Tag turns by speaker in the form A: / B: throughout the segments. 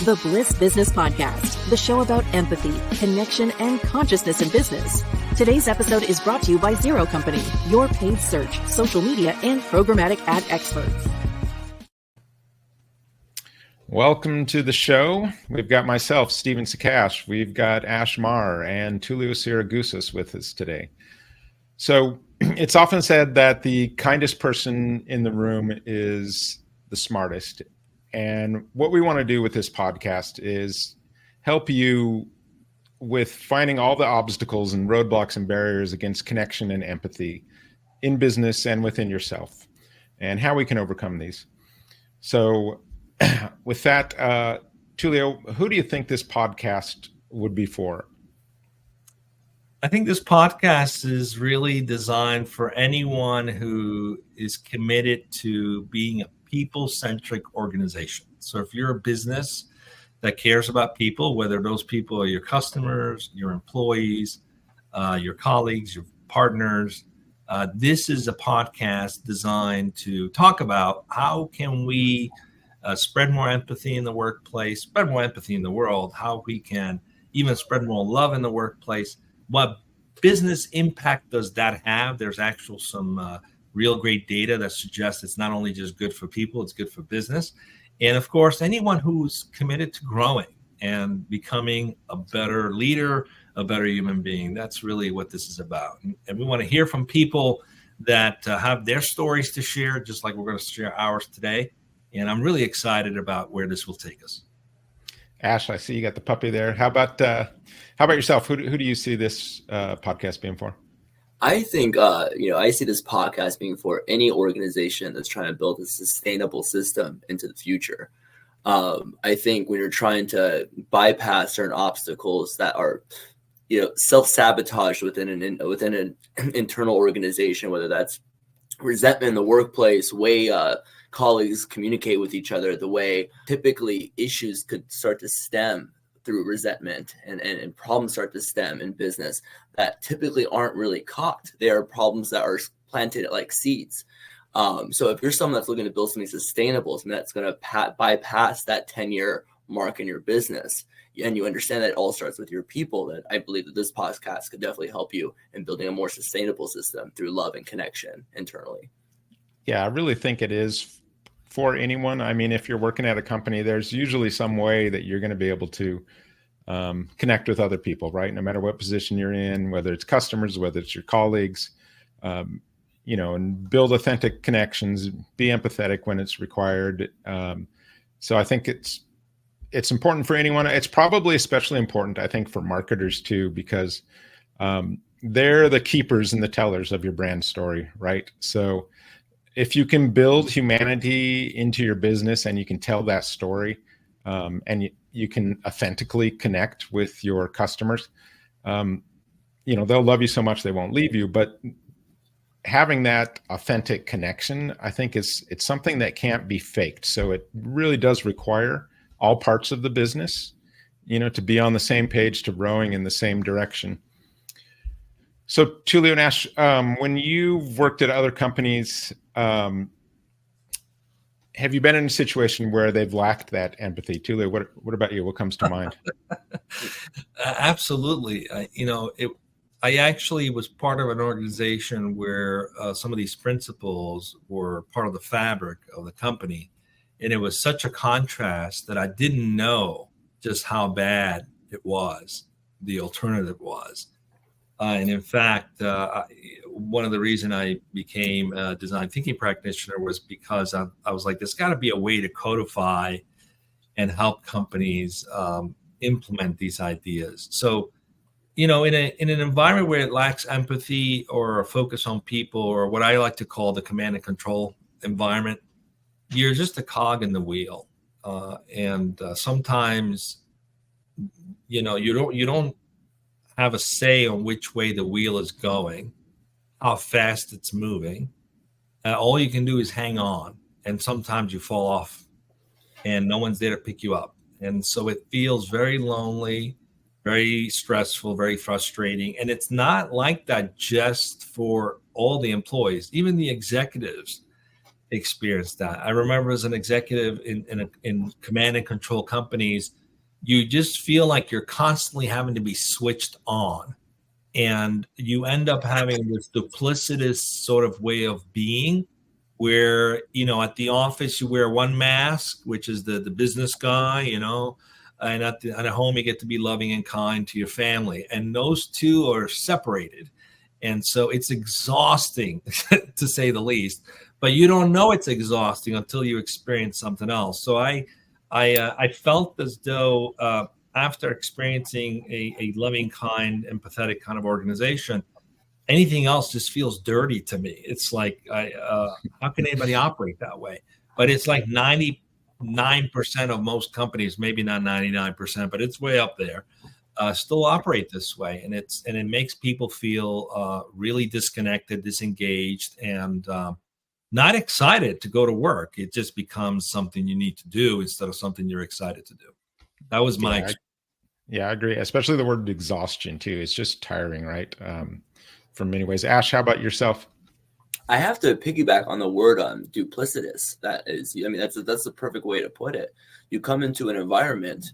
A: The Bliss Business Podcast, the show about empathy, connection, and consciousness in business. Today's episode is brought to you by Zero Company, your paid search, social media, and programmatic ad experts.
B: Welcome to the show. We've got myself, Stephen Sakach. We've got Maher and Tullio Siragusa with us today. So it's often said that the kindest person in the room is the smartest. And what we want to do with this podcast is help you with finding all the obstacles and roadblocks and barriers against connection and empathy in business and within yourself, and how we can overcome these. So with that, Tullio, who do you think this podcast would be for?
C: I think this podcast is really designed for anyone who is committed to being a people-centric organization. So if you're a business that cares about people, whether those people are your customers, your employees, your colleagues, your partners, this is a podcast designed to talk about how can we spread more empathy in the workplace, spread more empathy in the world, how we can even spread more love in the workplace. What business impact does that have? There's actual some real great data that suggests it's not only just good for people, it's good for business. And of course, anyone who's committed to growing and becoming a better leader, a better human being, that's really what this is about. And we want to hear from people that have their stories to share, just like we're going to share ours today. And I'm really excited about where this will take us.
B: Ash, I see you got the puppy there. How about yourself? Who do you see this podcast being for?
D: I think, I see this podcast being for any organization that's trying to build a sustainable system into the future. I think when you're trying to bypass certain obstacles that are, self-sabotage within an internal organization, whether that's resentment in the workplace, way colleagues communicate with each other, the way typically issues could start to stem through resentment and problems start to stem in business that typically aren't really caught. They are problems that are planted like seeds. So if you're someone that's looking to build something sustainable, something that's going to bypass that 10-year mark in your business, and you understand that it all starts with your people, then I believe that this podcast could definitely help you in building a more sustainable system through love and connection internally.
B: Yeah, I really think it is for anyone. I mean, if you're working at a company, there's usually some way that you're going to be able to connect with other people, right? No matter what position you're in, whether it's customers, whether it's your colleagues, and build authentic connections, be empathetic when it's required. So I think it's important for anyone. It's probably especially important, I think, for marketers too, because they're the keepers and the tellers of your brand story, right? So if you can build humanity into your business and you can tell that story, and you can authentically connect with your customers, they'll love you so much they won't leave you. But having that authentic connection, I think it's something that can't be faked. So it really does require all parts of the business, to be on the same page, to rowing in the same direction. So Tullio and Ash, when you've worked at other companies, have you been in a situation where they've lacked that empathy? Tullio, what about you? What comes to mind?
C: Absolutely. I actually was part of an organization where some of these principles were part of the fabric of the company. And it was such a contrast that I didn't know just how bad it was, the alternative was. And in fact, one of the reasons I became a design thinking practitioner was because I was like, there's got to be a way to codify and help companies implement these ideas. So, in an environment where it lacks empathy or a focus on people, or what I like to call the command and control environment, you're just a cog in the wheel. And sometimes, you don't have a say on which way the wheel is going, how fast it's moving. All you can do is hang on. And sometimes you fall off and no one's there to pick you up. And so it feels very lonely, very stressful, very frustrating. And it's not like that just for all the employees, even the executives. experienced that. I remember as an executive in command and control companies, you just feel like you're constantly having to be switched on. And you end up having this duplicitous sort of way of being where, at the office, you wear one mask, which is the business guy, and at home, you get to be loving and kind to your family. And those two are separated. And so it's exhausting, to say the least. But you don't know it's exhausting until you experience something else. So I felt as though after experiencing a loving, kind, empathetic kind of organization, anything else just feels dirty to me. It's like, how can anybody operate that way? But it's like 99% of most companies, maybe not 99%, but it's way up there, still operate this way. And it makes people feel really disconnected, disengaged, and not excited to go to work. It just becomes something you need to do instead of something you're excited to do. That was my experience.
B: Yeah, I agree. Especially the word exhaustion too. It's just tiring, right? From many ways. Ash, how about yourself?
D: I have to piggyback on the word duplicitous. That is, that's the perfect way to put it. You come into an environment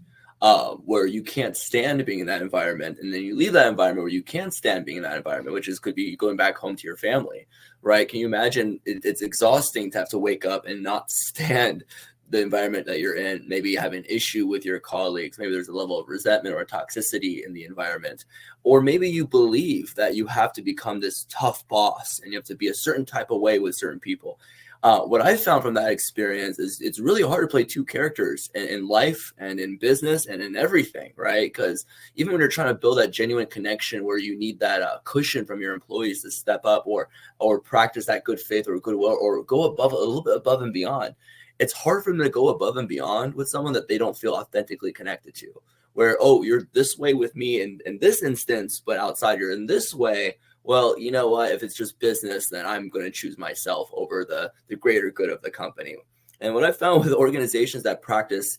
D: where you can't stand being in that environment, and then you leave that environment where you can stand being in that environment, which could be going back home to your family, right? Can you imagine? It's exhausting to have to wake up and not stand the environment that you're in, maybe have an issue with your colleagues, maybe there's a level of resentment or toxicity in the environment, or maybe you believe that you have to become this tough boss and you have to be a certain type of way with certain people. What I found from that experience is it's really hard to play two characters in life and in business and in everything, right? Because even when you're trying to build that genuine connection where you need that cushion from your employees to step up or practice that good faith or goodwill or go above a little bit above and beyond, it's hard for them to go above and beyond with someone that they don't feel authentically connected to, where, oh, you're this way with me in this instance, but outside you're in this way. Well, you know what? If it's just business, then I'm going to choose myself over the greater good of the company. And what I found with organizations that practice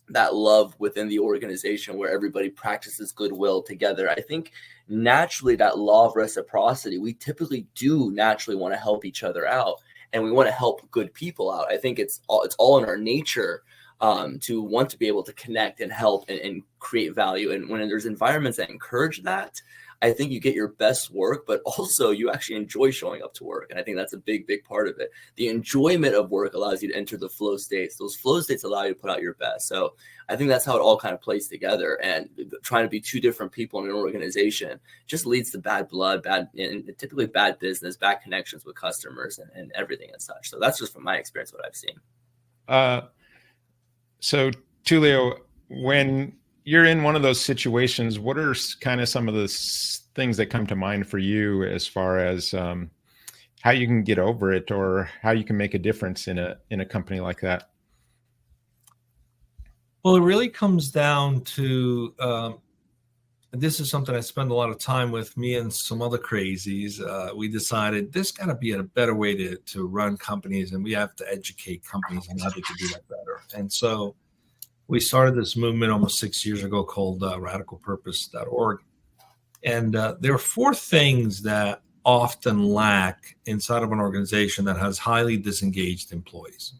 D: that love within the organization, where everybody practices goodwill together, I think naturally that law of reciprocity, we typically do naturally want to help each other out. And we want to help good people out. I think it's all in our nature to want to be able to connect and help and create value. And when there's environments that encourage that, I think you get your best work, but also you actually enjoy showing up to work. And I think that's a big, big part of it. The enjoyment of work allows you to enter the flow states. Those flow states allow you to put out your best. So I think that's how it all kind of plays together. And trying to be two different people in an organization just leads to bad blood, and typically bad business, bad connections with customers and everything and such. So that's just from my experience, what I've seen.
B: So Tullio, when you're in one of those situations, what are kind of some of the things that come to mind for you as far as how you can get over it or how you can make a difference in a company like that?
C: Well, it really comes down to, this is something I spend a lot of time with, me and some other crazies. We decided there's got to be a better way to run companies, and we have to educate companies on how they can do that better. And so we started this movement almost 6 years ago called radicalpurpose.org. And there are 4 things that often lack inside of an organization that has highly disengaged employees.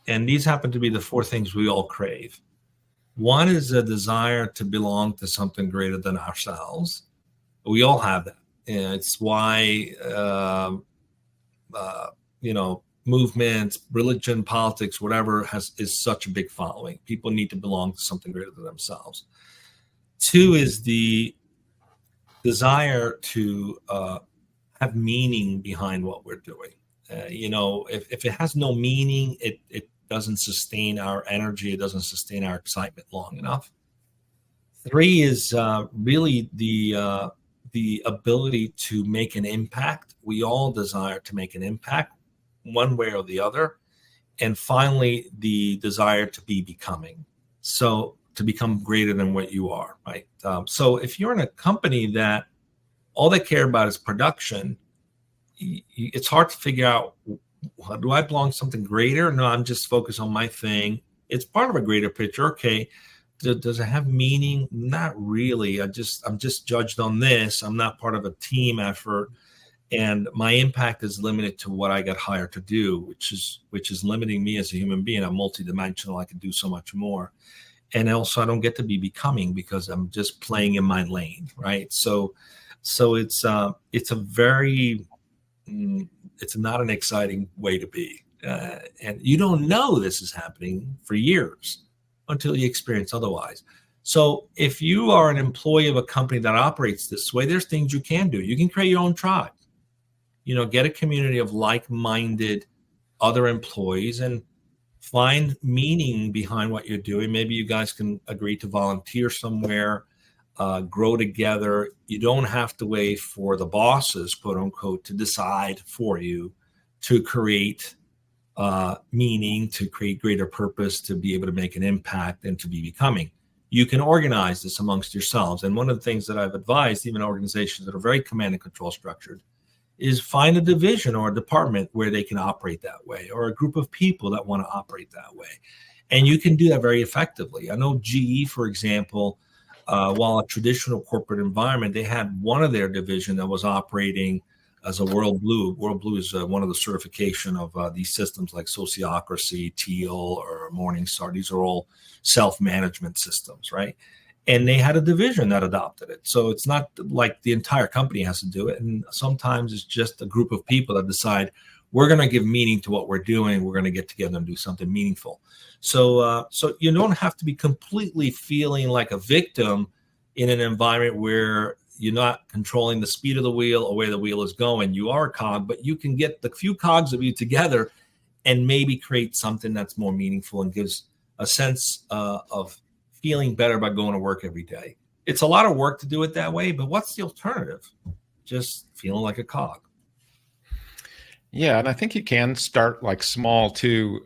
C: And these happen to be the 4 things we all crave. One is a desire to belong to something greater than ourselves. We all have that. And it's why, movements, religion, politics, whatever is such a big following. People need to belong to something greater than themselves. 2 is the desire to have meaning behind what we're doing. If it has no meaning, it doesn't sustain our energy. It doesn't sustain our excitement long enough. 3 is really the ability to make an impact. We all desire to make an impact one way or the other. And finally, the desire to be becoming. So to become greater than what you are, right? So if you're in a company that all they care about is production, it's hard to figure out, do I belong to something greater? No, I'm just focused on my thing. It's part of a greater picture. Okay, does it have meaning? Not really. I'm just judged on this. I'm not part of a team effort. and my impact is limited to what I got hired to do, which is limiting me as a human being. I'm multidimensional. I can do so much more. And also I don't get to be becoming because I'm just playing in my lane. Right. So it's a very, it's not an exciting way to be. And you don't know this is happening for years until you experience otherwise. So if you are an employee of a company that operates this way, there's things you can do. You can create your own tribe, get a community of like-minded other employees and find meaning behind what you're doing. Maybe you guys can agree to volunteer somewhere, grow together. You don't have to wait for the bosses, quote unquote, to decide for you to create meaning, to create greater purpose, to be able to make an impact and to be becoming. You can organize this amongst yourselves. And one of the things that I've advised, even organizations that are very command and control structured, is find a division or a department where they can operate that way, or a group of people that want to operate that way. And you can do that very effectively. I know GE, for example, while a traditional corporate environment, they had one of their division that was operating as a World Blue. World Blue is one of the certification of these systems like Sociocracy, Teal, or Morningstar. These are all self-management systems, right? And they had a division that adopted it. So it's not like the entire company has to do it. And sometimes it's just a group of people that decide, we're going to give meaning to what we're doing. We're going to get together and do something meaningful. So you don't have to be completely feeling like a victim in an environment where you're not controlling the speed of the wheel or where the wheel is going. You are a cog, but you can get the few cogs of you together and maybe create something that's more meaningful and gives a sense of feeling better about going to work every day. It's a lot of work to do it that way, but what's the alternative? Just feeling like a cog.
B: Yeah, and I think you can start like small too,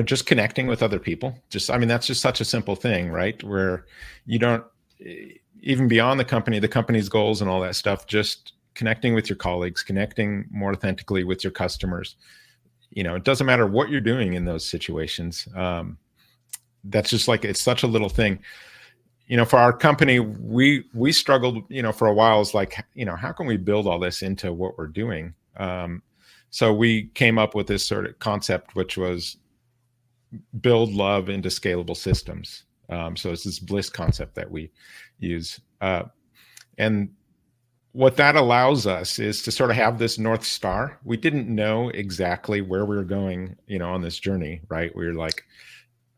B: just connecting with other people. That's just such a simple thing, right? Where you don't, even beyond the company's goals and all that stuff, just connecting with your colleagues, connecting more authentically with your customers. It doesn't matter what you're doing in those situations. That's just like, it's such a little thing. For our company, we struggled, for a while. It's like, how can we build all this into what we're doing? So we came up with this sort of concept, which was build love into scalable systems. So it's this Bliss concept that we use. And what that allows us is to sort of have this North Star. We didn't know exactly where we were going, on this journey, right? We were like,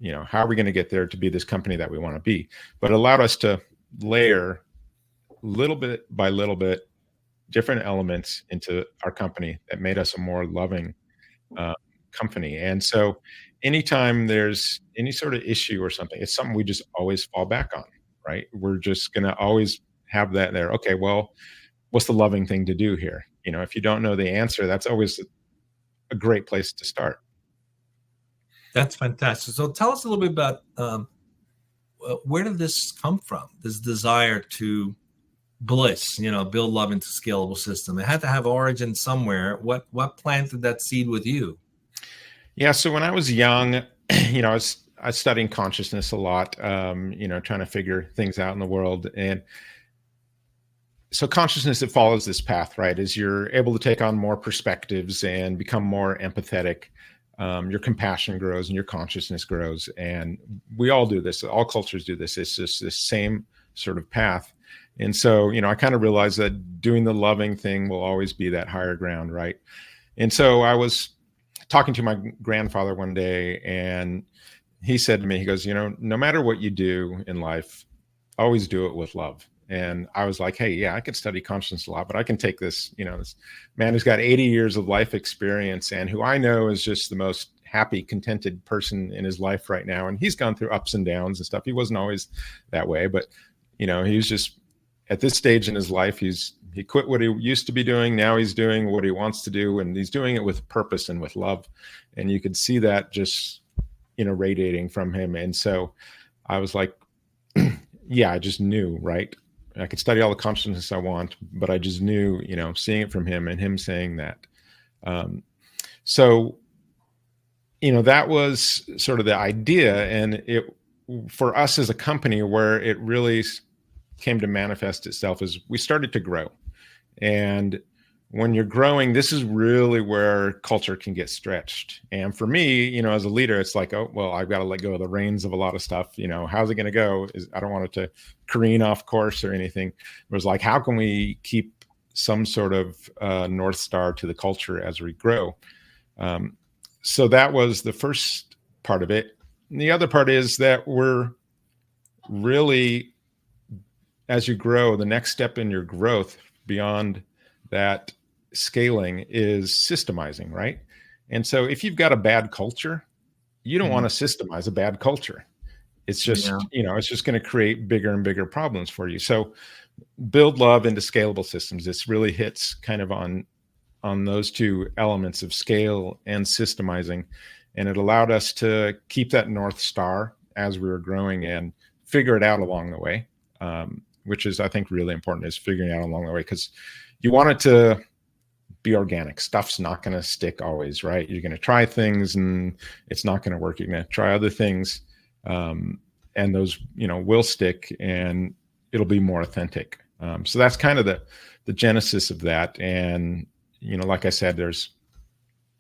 B: how are we going to get there to be this company that we want to be? But it allowed us to layer little bit by little bit different elements into our company that made us a more loving company. And so anytime there's any sort of issue or something, it's something we just always fall back on, right? We're just going to always have that there. Okay, well, what's the loving thing to do here? If you don't know the answer, that's always a great place to start.
C: That's fantastic. So tell us a little bit about where did this come from? This desire to bliss, build love into scalable system. It had to have origin somewhere. What planted that seed with you?
B: Yeah. So when I was young, I was studying consciousness a lot, trying to figure things out in the world. And so consciousness, it follows this path, right? As you're able to take on more perspectives and become more empathetic, your compassion grows and your consciousness grows. And we all do this. All cultures do this. It's just this same sort of path. And so, I kind of realized that doing the loving thing will always be that higher ground, right? And so I was talking to my grandfather one day, and he said to me, he goes, no matter what you do in life, always do it with love. And I was like, hey, yeah, I could study consciousness a lot, but I can take this, this man who's got 80 years of life experience and who I know is just the most happy, contented person in his life right now. And he's gone through ups and downs and stuff. He wasn't always that way, but, he was just at this stage in his life, he quit what he used to be doing. Now he's doing what he wants to do, and he's doing it with purpose and with love. And you could see that just, radiating from him. And so I was like, yeah, I just knew, right? I could study all the consciousness I want, but I just knew, seeing it from him and him saying that. So that was sort of the idea. And it, for us as a company, where it really came to manifest itself is we started to grow. And when you're growing, this is really where culture can get stretched. And for me, as a leader, it's like, oh, well, I've got to let go of the reins of a lot of stuff. How's it going to go? I don't want it to careen off course or anything. It was like, how can we keep some sort of North Star to the culture as we grow? So that was the first part of it. And the other part is that we're really, as you grow, the next step in your growth beyond that scaling is systemizing, right? And so if you've got a bad culture, you don't want to systemize a bad culture. It's just, it's just going to create bigger and bigger problems for you. So build love into scalable systems. This really hits kind of on those two elements of scale and systemizing. And it allowed us to keep that North Star as we were growing and figure it out along the way, which is, I think, really important, is figuring out along the way, because you want it to be organic. Stuff's not going to stick always, right? You're going to try things and it's not going to work. You're going to try other things, and those, will stick and it'll be more authentic. So that's kind of the genesis of that. And, like I said, there's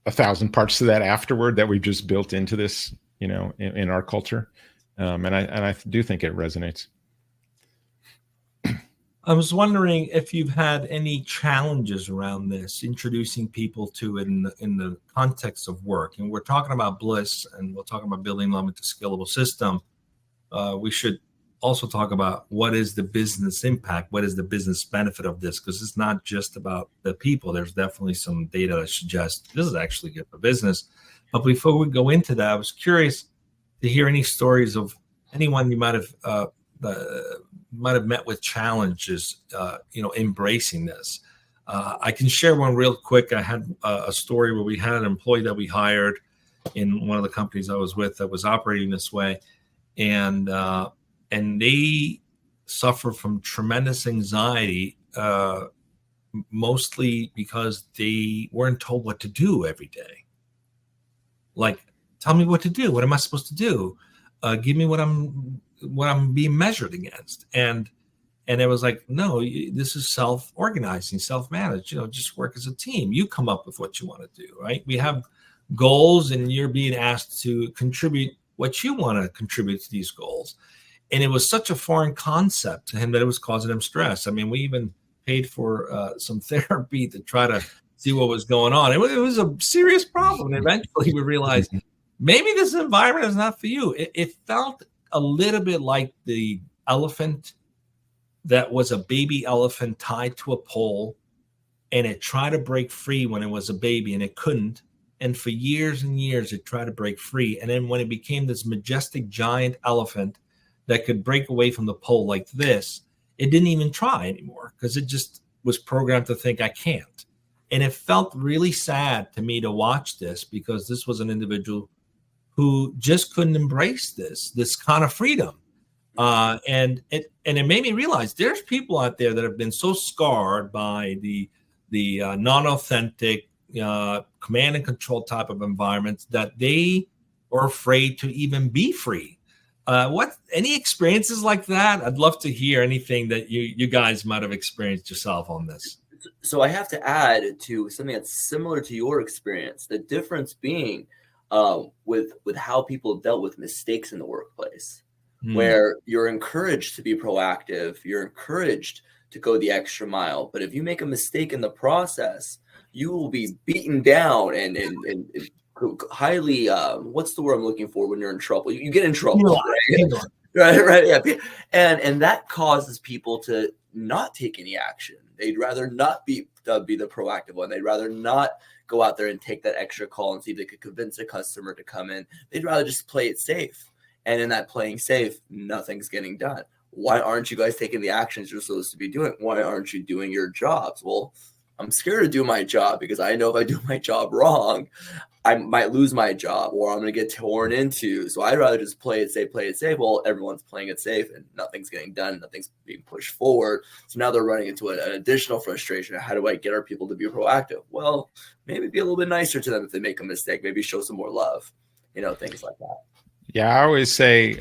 B: 1,000 parts to that afterward that we've just built into this, in our culture. And I do think it resonates.
C: I was wondering if you've had any challenges around this, introducing people to it in the context of work. And we're talking about Bliss, and we're talking about building love into scalable system. We should also talk about what is the business impact, what is the business benefit of this, because it's not just about the people. There's definitely some data that suggests this is actually good for business. But before we go into that, I was curious to hear any stories of anyone you might have met with challenges, embracing this. I can share one real quick. I had a story where we had an employee that we hired in one of the companies I was with that was operating this way, and they suffer from tremendous anxiety, mostly because they weren't told what to do every day. Like, tell me what to do. What am I supposed to do? Give me what I'm being measured against. And it was like, no, this is self-organizing, self-managed, just work as a team. You come up with what you want to do, right? We have goals and you're being asked to contribute what you want to contribute to these goals. And it was such a foreign concept to him that it was causing him stress. I mean, we even paid for some therapy to try to see what was going on. It was a serious problem. And eventually we realized maybe this environment is not for you. It felt a little bit like the elephant that was a baby elephant tied to a pole, and it tried to break free when it was a baby and it couldn't. And for years and years, it tried to break free. And then when it became this majestic giant elephant that could break away from the pole like this, it didn't even try anymore because it just was programmed to think, I can't. And it felt really sad to me to watch this, because this was an individual who just couldn't embrace this kind of freedom. And it made me realize there's people out there that have been so scarred by the non-authentic command and control type of environments that they are afraid to even be free. Any experiences like that? I'd love to hear anything that you guys might have experienced yourself on this.
D: So I have to add to something that's similar to your experience. The difference being with how people dealt with mistakes in the workplace, where you're encouraged to be proactive, you're encouraged to go the extra mile. But if you make a mistake in the process, you will be beaten down and highly, what's the word I'm looking for when you're in trouble? You get in trouble, right? Yeah. And that causes people to not take any action. They'd rather not be the proactive one. They'd rather not go out there and take that extra call and see if they could convince a customer to come in. They'd rather just play it safe. And in that playing safe, nothing's getting done. Why aren't you guys taking the actions you're supposed to be doing? Why aren't you doing your jobs? Well, I'm scared to do my job because I know if I do my job wrong, I might lose my job or I'm going to get torn into. So I'd rather just play it safe. Well, everyone's playing it safe and nothing's getting done. Nothing's being pushed forward. So now they're running into an additional frustration. How do I get our people to be proactive? Well, maybe be a little bit nicer to them if they make a mistake. Maybe show some more love, things like that.
B: Yeah, I always say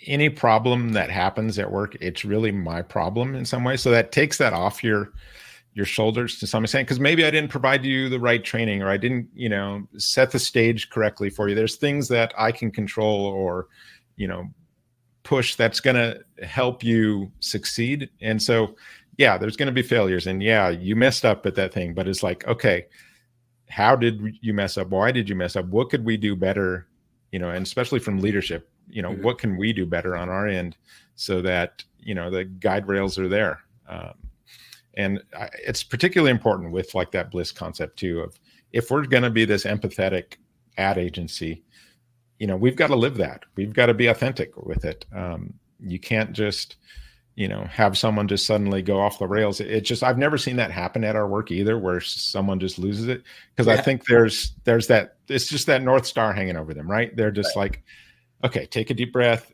B: any problem that happens at work, it's really my problem in some way. So that takes that off your your shoulders to some extent, because maybe I didn't provide you the right training, or I didn't, set the stage correctly for you. There's things that I can control or, push that's going to help you succeed. And so, yeah, there's going to be failures, and yeah, you messed up at that thing, but it's like, okay, how did you mess up? Why did you mess up? What could we do better? And especially from leadership, what can we do better on our end so that, the guide rails are there. And it's particularly important with like that bliss concept too, of if we're going to be this empathetic ad agency, we've got to live that. We've got to be authentic with it. You can't just, have someone just suddenly go off the rails. I've never seen that happen at our work either, where someone just loses it. Because I think there's that, it's just that North Star hanging over them, right? They're just like, okay, take a deep breath.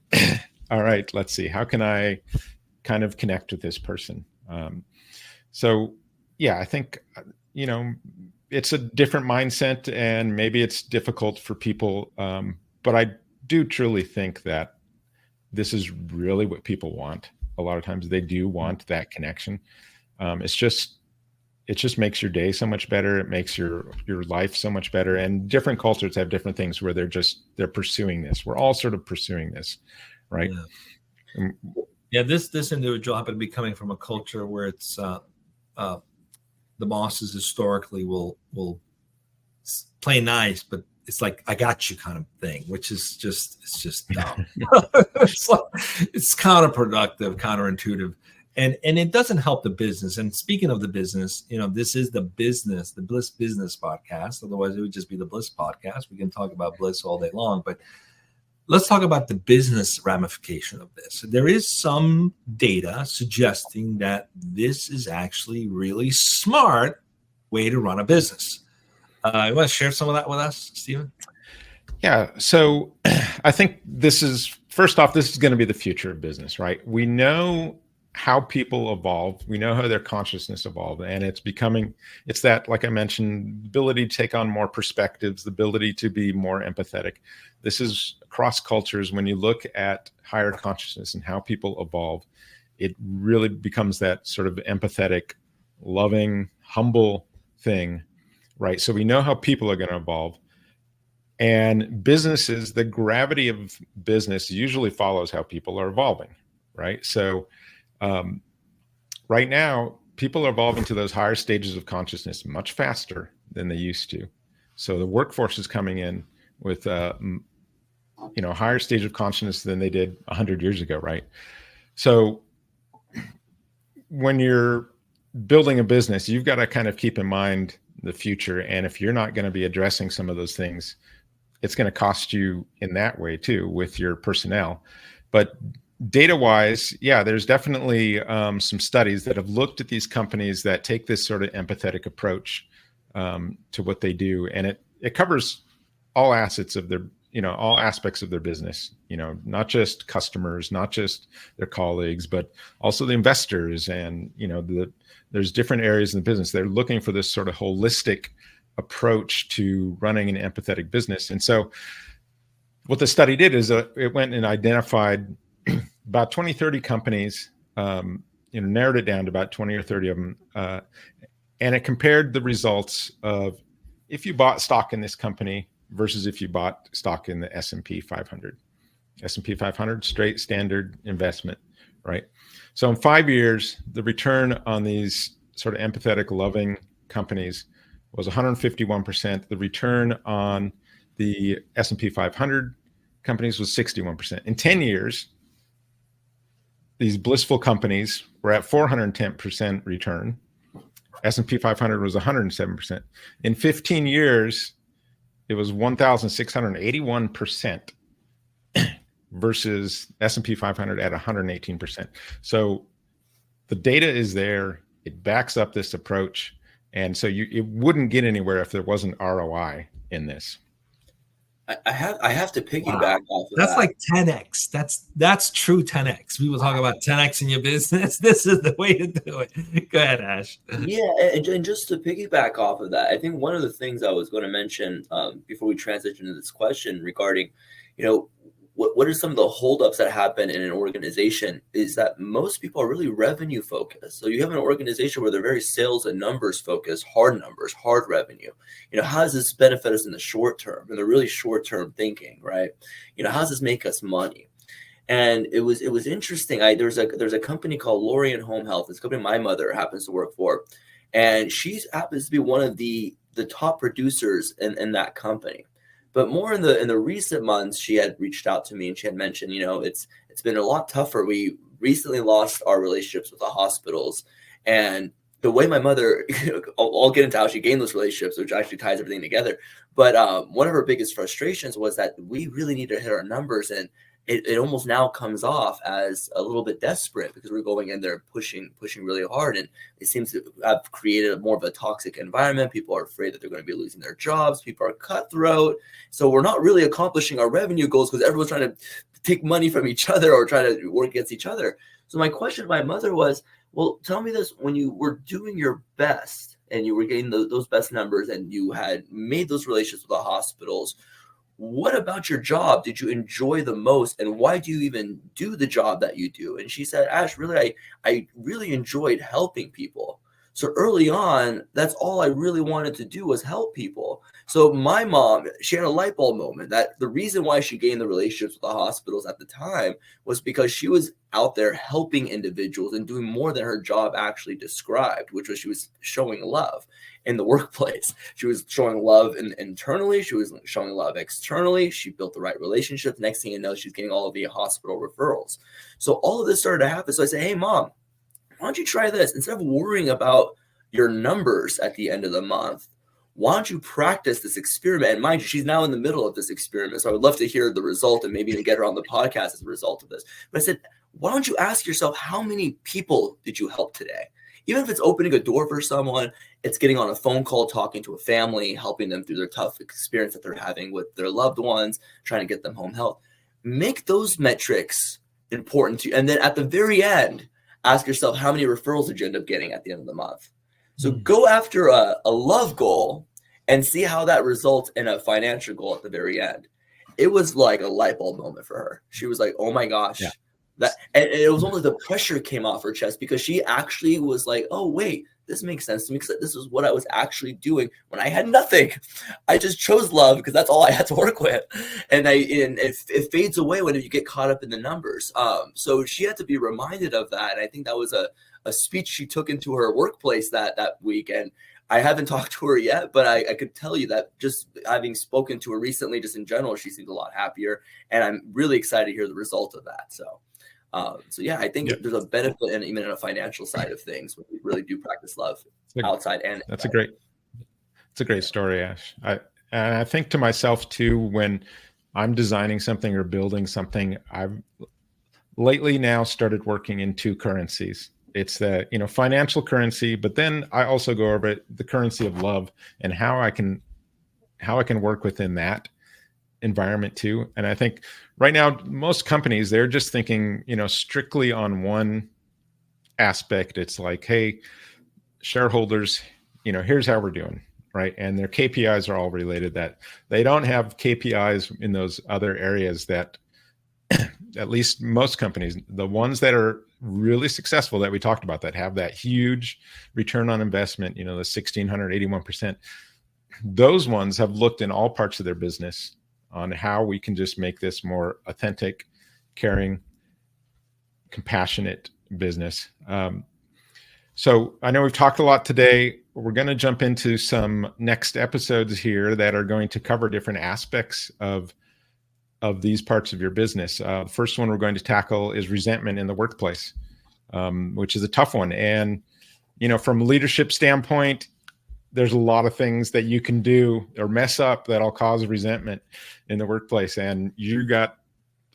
B: All right, let's see. How can I kind of connect with this person? So yeah, I think, it's a different mindset, and maybe it's difficult for people. But I do truly think that this is really what people want. A lot of times they do want that connection. It just makes your day so much better. It makes your life so much better. And different cultures have different things where they're pursuing this. We're all sort of pursuing this, right?
C: Yeah. This individual happened to be coming from a culture where it's the bosses historically will play nice, but it's like, I got you kind of thing, which is it's just dumb. It's counterproductive, counterintuitive, and it doesn't help the business. And speaking of the business, this is the Bliss Business Podcast. Otherwise it would just be the Bliss Podcast. We can talk about bliss all day long, but let's talk about the business ramification of this. There is some data suggesting that this is actually really smart way to run a business. You want to share some of that with us, Stephen?
B: Yeah. So I think this is going to be the future of business, right? We know how people evolve. We know how their consciousness evolved, and it's that, like I mentioned, ability to take on more perspectives, the ability to be more empathetic. This is across cultures. When you look at higher consciousness and how people evolve, it really becomes that sort of empathetic, loving, humble thing. Right. So we know how people are going to evolve, and businesses, the gravity of business usually follows how people are evolving. Right. So right now, people are evolving to those higher stages of consciousness much faster than they used to. So the workforce is coming in with, higher stage of consciousness than they did 100 years ago. Right. So when you're building a business, you've got to kind of keep in mind the future. And if you're not going to be addressing some of those things, it's going to cost you in that way too, with your personnel. But data wise, yeah, there's definitely some studies that have looked at these companies that take this sort of empathetic approach to what they do. And it covers all assets of their, all aspects of their business, not just customers, not just their colleagues, but also the investors and, there's different areas in the business. They're looking for this sort of holistic approach to running an empathetic business. And so what the study did is it went and identified about 20, 30 companies, narrowed it down to about 20 or 30 of them. And it compared the results of if you bought stock in this company versus if you bought stock in the S&P 500. S&P 500, straight standard investment, right? So in 5 years, the return on these sort of empathetic, loving companies was 151%. The return on the S&P 500 companies was 61%. In 10 years, these blissful companies were at 410% return. S&P 500 was 107%. In 15 years, it was 1,681%. Versus S&P 500 at 118%. So the data is there. It backs up this approach. And so it wouldn't get anywhere if there wasn't ROI in this.
D: I have to piggyback off of
C: That's
D: that.
C: like 10x. That's true 10x. People talk about 10x in your business. This is the way to do it. Go ahead, Ash.
D: Yeah, and just to piggyback off of that, I think one of the things I was going to mention before we transition to this question regarding, what are some of the holdups that happen in an organization is that most people are really revenue focused. So you have an organization where they're very sales and numbers focused, hard numbers, hard revenue. How does this benefit us in the short term? And they're really short term thinking, right? How does this make us money? And it was interesting. There's a company called Lorien Home Health. It's a company my mother happens to work for, and she happens to be one of the top producers in that company. But more in the recent months, she had reached out to me and she had mentioned, it's been a lot tougher. We recently lost our relationships with the hospitals, and the way my mother, I'll get into how she gained those relationships, which actually ties everything together. But one of her biggest frustrations was that we really need to hit our numbers, and it almost now comes off as a little bit desperate because we're going in there pushing really hard, and it seems to have created more of a toxic environment. People are afraid that they're going to be losing their jobs. People are cutthroat. So we're not really accomplishing our revenue goals because everyone's trying to take money from each other or try to work against each other. So my question to my mother was, well, tell me this, when you were doing your best and you were getting those best numbers and you had made those relationships with the hospitals, what about your job did you enjoy the most, and why do you even do the job that you do? And she said, Ash, really, I really enjoyed helping people. So early on, that's all I really wanted to do was help people. So my mom, she had a light bulb moment that the reason why she gained the relationships with the hospitals at the time was because she was out there helping individuals and doing more than her job actually described, which was she was showing love in the workplace. She was showing love internally. She was showing love externally. She built the right relationships. Next thing you know, she's getting all of the hospital referrals. So all of this started to happen. So I said, hey, Mom, why don't you try this? Instead of worrying about your numbers at the end of the month, why don't you practice this experiment? And mind you, she's now in the middle of this experiment. So I would love to hear the result and maybe even get her on the podcast as a result of this. But I said, why don't you ask yourself, how many people did you help today? Even if it's opening a door for someone, it's getting on a phone call, talking to a family, helping them through their tough experience that they're having with their loved ones, trying to get them home health. Make those metrics important to you. And then at the very end, ask yourself, how many referrals did you end up getting at the end of the month? So go after a love goal and see how that results in a financial goal at the very end. It was like a light bulb moment for her. She was like, oh my gosh. Yeah. And it was almost the pressure came off her chest because she actually was like, oh, wait, this makes sense to me because this is what I was actually doing when I had nothing. I just chose love because that's all I had to work with. And it fades away when you get caught up in the numbers. So she had to be reminded of that. And I think that was a speech she took into her workplace that week. And I haven't talked to her yet, but I could tell you that just having spoken to her recently, just in general, she seems a lot happier. And I'm really excited to hear the result of that. So yeah, I think there's a benefit and even in a financial side of things when we really do practice love outside and inside.
B: It's a great story, Ash. I think to myself too, when I'm designing something or building something, I've lately now started working in two currencies. It's the, financial currency, but then I also go over the currency of love and how I can work within that environment too. And I think right now, most companies, they're just thinking, strictly on one aspect. It's like, hey, shareholders, here's how we're doing, right? And their KPIs are all related. That they don't have KPIs in those other areas that at least most companies, the ones that are really successful that we talked about, that have that huge return on investment, the 1,681%, those ones have looked in all parts of their business on how we can just make this more authentic, caring, compassionate business. So I know we've talked a lot today. We're going to jump into some next episodes here that are going to cover different aspects of these parts of your business. The first one we're going to tackle is resentment in the workplace, which is a tough one. And, from a leadership standpoint, there's a lot of things that you can do or mess up that'll cause resentment in the workplace. And you got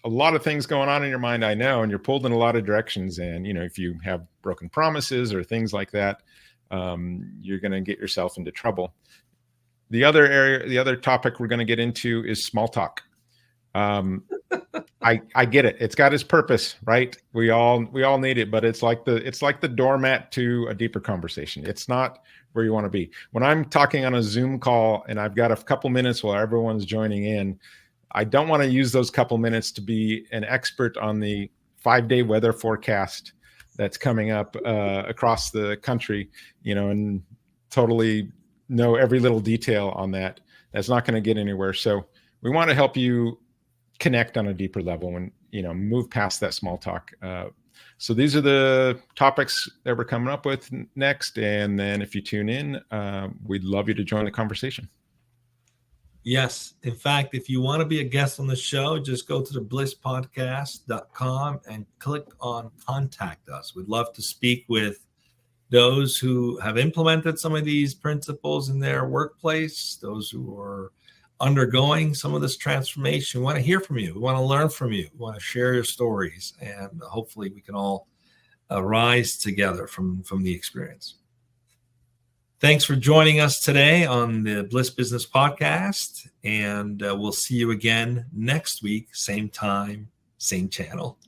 B: a lot of things going on in your mind, I know, and you're pulled in a lot of directions. And, if you have broken promises or things like that, you're going to get yourself into trouble. The other topic we're going to get into is small talk. I get it. It's got its purpose, right? We all need it, but it's like the doormat to a deeper conversation. It's not where you want to be. When I'm talking on a Zoom call and I've got a couple minutes while everyone's joining in, I don't want to use those couple minutes to be an expert on the 5-day weather forecast that's coming up across the country, and totally know every little detail on that. That's not going to get anywhere. So we want to help you connect on a deeper level and, move past that small talk. So these are the topics that we're coming up with next. And then if you tune in, we'd love you to join the conversation.
C: Yes. In fact, if you want to be a guest on the show, just go to the blisspodcast.com and click on contact us. We'd love to speak with those who have implemented some of these principles in their workplace, those who are undergoing some of this transformation. We want to hear from you. We want to learn from you. We want to share your stories, and hopefully we can all rise together from the experience. Thanks for joining us today on the Bliss Business Podcast, and we'll see you again next week, same time, same channel.